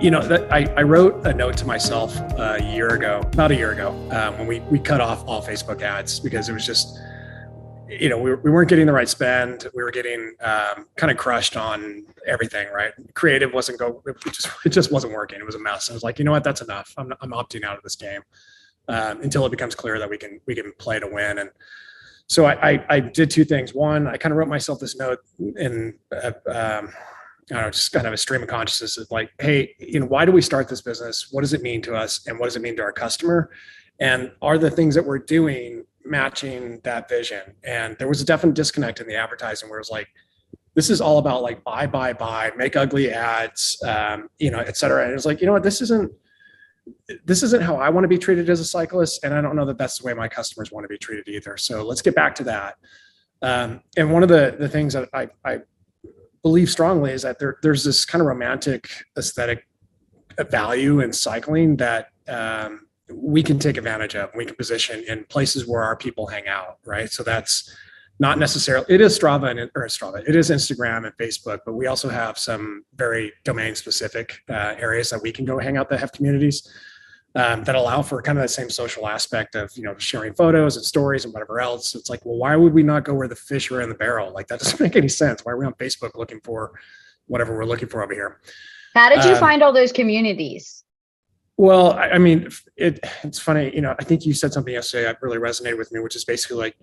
I wrote a note to myself about a year ago, when we cut off all Facebook ads because it was just, we weren't getting the right spend. We were getting kind of crushed on everything, right? Creative it just wasn't working. It was a mess. I was like, you know what, that's enough. I'm opting out of this game until it becomes clear that we can play to win. And so I did two things. One, I kind of wrote myself this note in I don't know, just kind of a stream of consciousness of like, hey, why do we start this business? What does it mean to us? And what does it mean to our customer? And are the things that we're doing matching that vision? And there was a definite disconnect in the advertising where it was like, this is all about like buy, make ugly ads, et cetera. And it was like, you know what, this isn't how I want to be treated as a cyclist. And I don't know that that's the way my customers want to be treated either. So let's get back to that. And one of the things that I believe strongly is that there's this kind of romantic aesthetic value in cycling that we can take advantage of. We can position in places where our people hang out, right? So that's not necessarily, it is Strava, it is Instagram and Facebook, but we also have some very domain specific areas that we can go hang out that have communities that allow for kind of the same social aspect of, sharing photos and stories and whatever else. It's like, well, why would we not go where the fish are in the barrel? Like that doesn't make any sense. Why are we on Facebook looking for whatever we're looking for over here? How did you find all those communities? Well, I mean, it's funny, I think you said something yesterday that really resonated with me, which is basically like,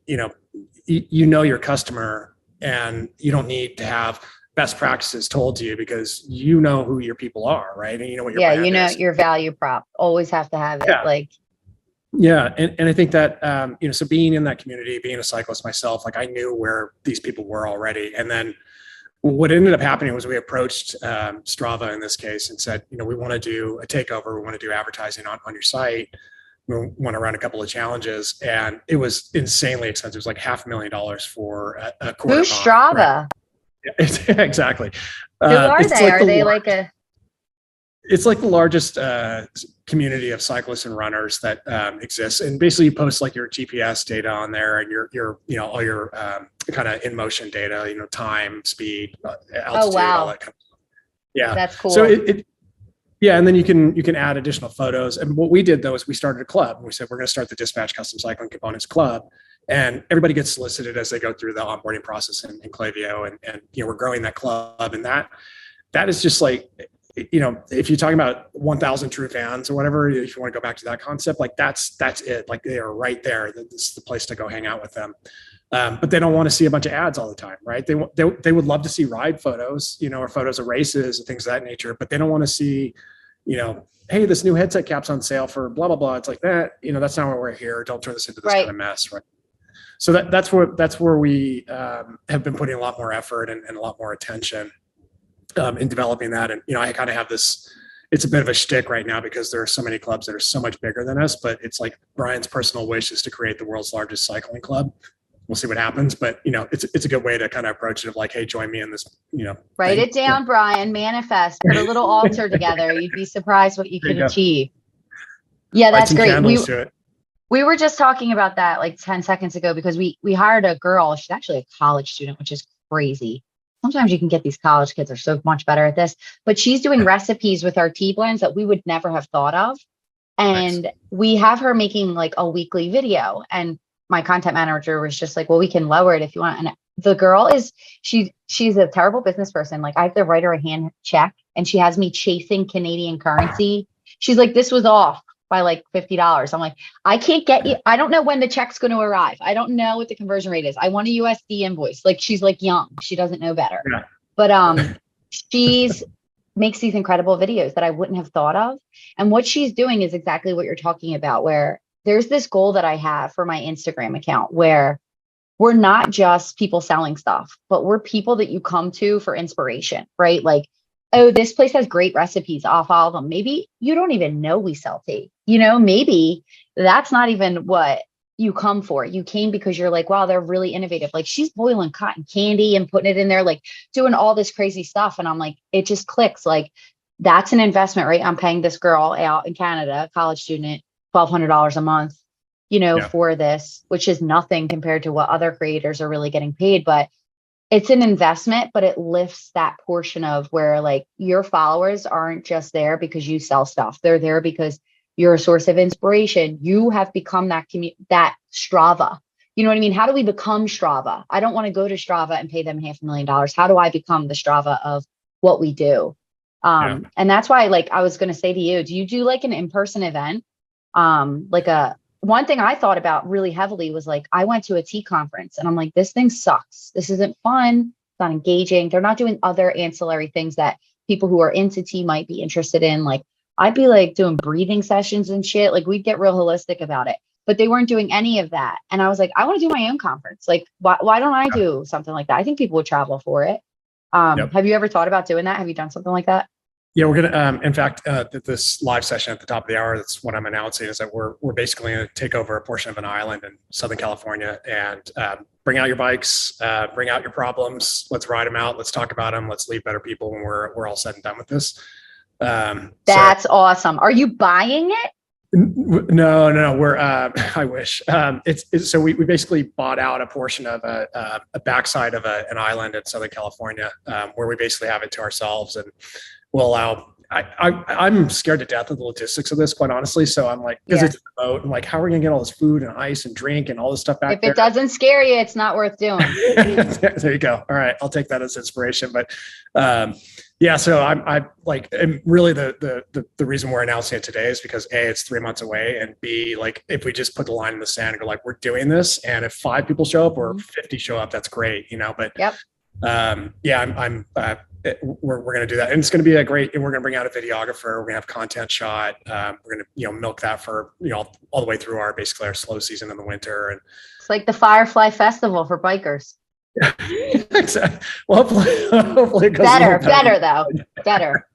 you know your customer and you don't need to have best practices told to you because you know who your people are, right? And you know what your brand is. Your value prop. Always have to have it. Yeah. And I think that, so being in that community, being a cyclist myself, like I knew where these people were already. And then what ended up happening was we approached Strava in this case and said, we want to do a takeover. We want to do advertising on your site. We want to run a couple of challenges, and it was insanely expensive. It was like $500,000 for a quarter. Who's Strava? Right? Exactly. Who are they? Are they like a? It's like the largest community of cyclists and runners that exists, and basically you post like your GPS data on there and your all your kind of in motion data, time, speed, altitude, all that kind of stuff. Yeah, that's cool. So and then you can add additional photos. And what we did though is we started a club. We said we're going to start the Dispatch Custom Cycling Components Club, and everybody gets solicited as they go through the onboarding process in Klaviyo, and we're growing that club, and that is just like. If you're talking about 1,000 true fans or whatever, if you want to go back to that concept, like that's it. Like they are right there. This is the place to go hang out with them. But they don't want to see a bunch of ads all the time, right? They would love to see ride photos, or photos of races and things of that nature, but they don't want to see, hey, this new headset cap's on sale for blah, blah, blah. It's like that, that's not why we're here. Don't turn this into this kind of mess, right? So that's where we have been putting a lot more effort and a lot more attention in developing that. And, I kind of have this, it's a bit of a shtick right now because there are so many clubs that are so much bigger than us, but it's like Brian's personal wish is to create the world's largest cycling club. We'll see what happens, but it's a good way to kind of approach it of like, hey, join me in this, Write it down, Brian, manifest, put a little altar together. You'd be surprised what you could achieve. Yeah, that's great. We were just talking about that like 10 seconds ago because we hired a girl. She's actually a college student, which is crazy. Sometimes you can get these college kids are so much better at this, but she's doing recipes with our tea blends that we would never have thought of. And we have her making like a weekly video, and my content manager was just like, well, we can lower it if you want. And the girl is, she's a terrible business person. Like I have to write her a hand check and she has me chasing Canadian currency. She's like, this was off by like $50. I'm like, I can't get you. I don't know when the check's going to arrive. I don't know what the conversion rate is. I want a USD invoice. Like she's like young. She doesn't know better. Yeah. But she's makes these incredible videos that I wouldn't have thought of. And what she's doing is exactly what you're talking about, where there's this goal that I have for my Instagram account where we're not just people selling stuff, but we're people that you come to for inspiration, right? Like, oh, this place has great recipes. I'll follow them. Maybe you don't even know we sell tea. Maybe that's not even what you come for. You came because you're like, wow, they're really innovative. Like she's boiling cotton candy and putting it in there, like doing all this crazy stuff. And I'm like, it just clicks. Like that's an investment, right? I'm paying this girl out in Canada, college student, $1,200 a month, for this, which is nothing compared to what other creators are really getting paid. But it's an investment, but it lifts that portion of where like your followers aren't just there because you sell stuff. They're there because you're a source of inspiration. You have become that Strava. You know what I mean? How do we become Strava? I don't want to go to Strava and pay them $500,000. How do I become the Strava of what we do? And that's why, like, I was going to say to you, do you do like an in-person event? One thing I thought about really heavily was like, I went to a tea conference and I'm like, this thing sucks. This isn't fun. It's not engaging. They're not doing other ancillary things that people who are into tea might be interested in. Like, I'd be like doing breathing sessions and shit. Like, we'd get real holistic about it, but they weren't doing any of that. And I was like, I want to do my own conference. Like, why don't I do something like that? I think people would travel for it. Have you ever thought about doing that? Have you done something like that? Yeah, we're gonna. In fact, this live session at the top of the hour. That's what I'm announcing is that we're basically going to take over a portion of an island in Southern California and bring out your bikes, bring out your problems. Let's ride them out. Let's talk about them. Let's leave better people when we're all said and done with this. That's awesome. Are you buying it? No. We're. I wish. It's so we basically bought out a portion of a backside of an island in Southern California where we basically have it to ourselves and. Will allow. I'm scared to death of the logistics of this, quite honestly. So I'm like, because it's a boat, I'm like, how are we gonna get all this food and ice and drink and all this stuff back there? If it doesn't scare you, it's not worth doing. There you go. All right, I'll take that as inspiration. But so I'm like, and really the reason we're announcing it today is because A, it's 3 months away, and B, like if we just put the line in the sand and go like, we're doing this, and if 5 people show up or 50 show up, that's great, But we're going to do that, and it's going to be a great. And we're going to bring out a videographer. We're going to have content shot. We're going to milk that for all the way through our slow season in the winter. And it's like the Firefly Festival for bikers. Exactly. Well, hopefully it goes better though. Better.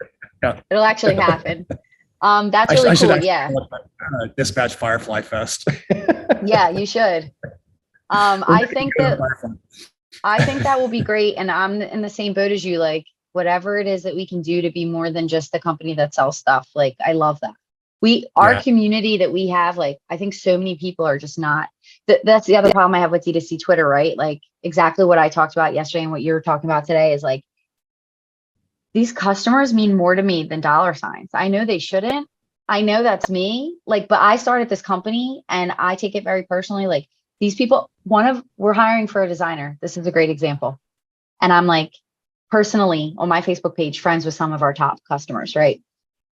Yeah. It'll actually happen. That's really cool. Yeah. Dispatch Firefly Fest. Yeah, you should. I think that will be great. And I'm in the same boat as you, like whatever it is that we can do to be more than just the company that sells stuff. Like, I love that. Our community that we have, like, I think so many people are just not, that's the other problem I have with D2C Twitter, right? Like exactly what I talked about yesterday and what you're talking about today is like, these customers mean more to me than dollar signs. I know they shouldn't. I know that's me. Like, but I started this company and I take it very personally. Like, these people, we're hiring for a designer. This is a great example. And I'm like, personally on my Facebook page, friends with some of our top customers, right?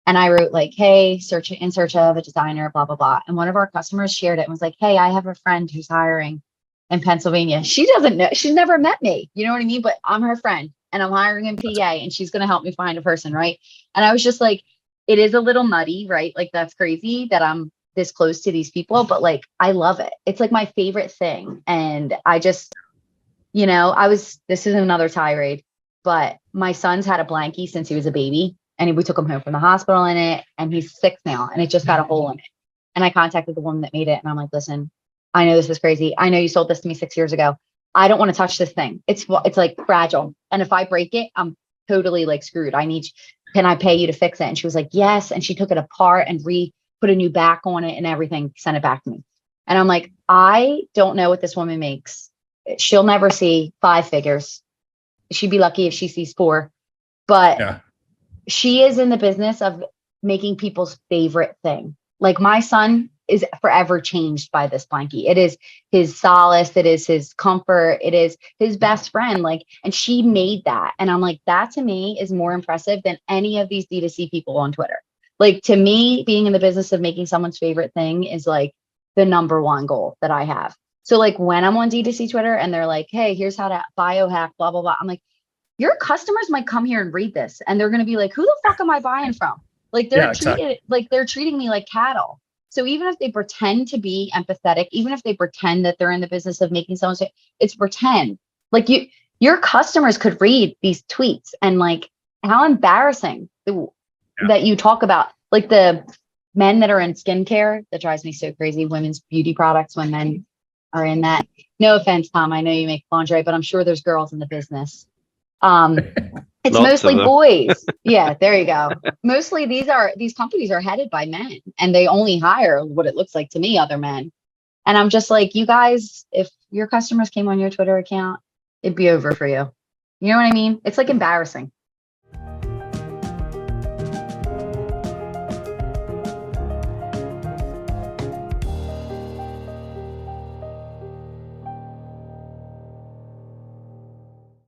And I wrote like, hey, in search of a designer, blah, blah, blah. And one of our customers shared it and was like, hey, I have a friend who's hiring in Pennsylvania. She doesn't know, she's never met me. You know what I mean? But I'm her friend and I'm hiring in PA and she's going to help me find a person, right? And I was just like, it is a little nutty, right? Like, that's crazy that I'm this close to these people, but like, I love it. It's like my favorite thing. And I just, this is another tirade, but my son's had a blankie since he was a baby and we took him home from the hospital in it and he's 6 now and it just got a hole in it. And I contacted the woman that made it and I'm like, listen, I know this is crazy. I know you sold this to me 6 years ago. I don't want to touch this thing. It's like fragile. And if I break it, I'm totally like screwed. Can I pay you to fix it? And she was like, yes. And she took it apart and put a new back on it and everything, sent it back to me. And I'm like, I don't know what this woman makes. She'll never see 5 figures. She'd be lucky if she sees 4, but she is in the business of making people's favorite thing. Like, my son is forever changed by this blankie. It is his solace. It is his comfort. It is his best friend. Like, and she made that. And I'm like, that to me is more impressive than any of these D2C people on Twitter. Like, to me, being in the business of making someone's favorite thing is like the number one goal that I have. So like, when I'm on D2C Twitter and they're like, hey, here's how to biohack, blah, blah, blah. I'm like, your customers might come here and read this and they're going to be like, who the fuck am I buying from? Like, they're treating me like cattle. So even if they pretend to be empathetic, even if they pretend that they're in the business of making someone say, it's pretend. Like, your customers could read these tweets and like, how embarrassing that you talk about, like, the men that are in skincare. That drives me so crazy. Women's beauty products when men are in that. No offense, Tom. I know you make lingerie, but I'm sure there's girls in the business. It's mostly boys. Yeah, there you go. Mostly these companies are headed by men and they only hire, what it looks like to me, other men. And I'm just like, you guys, if your customers came on your Twitter account it'd be over for you. You know what I mean? It's like embarrassing.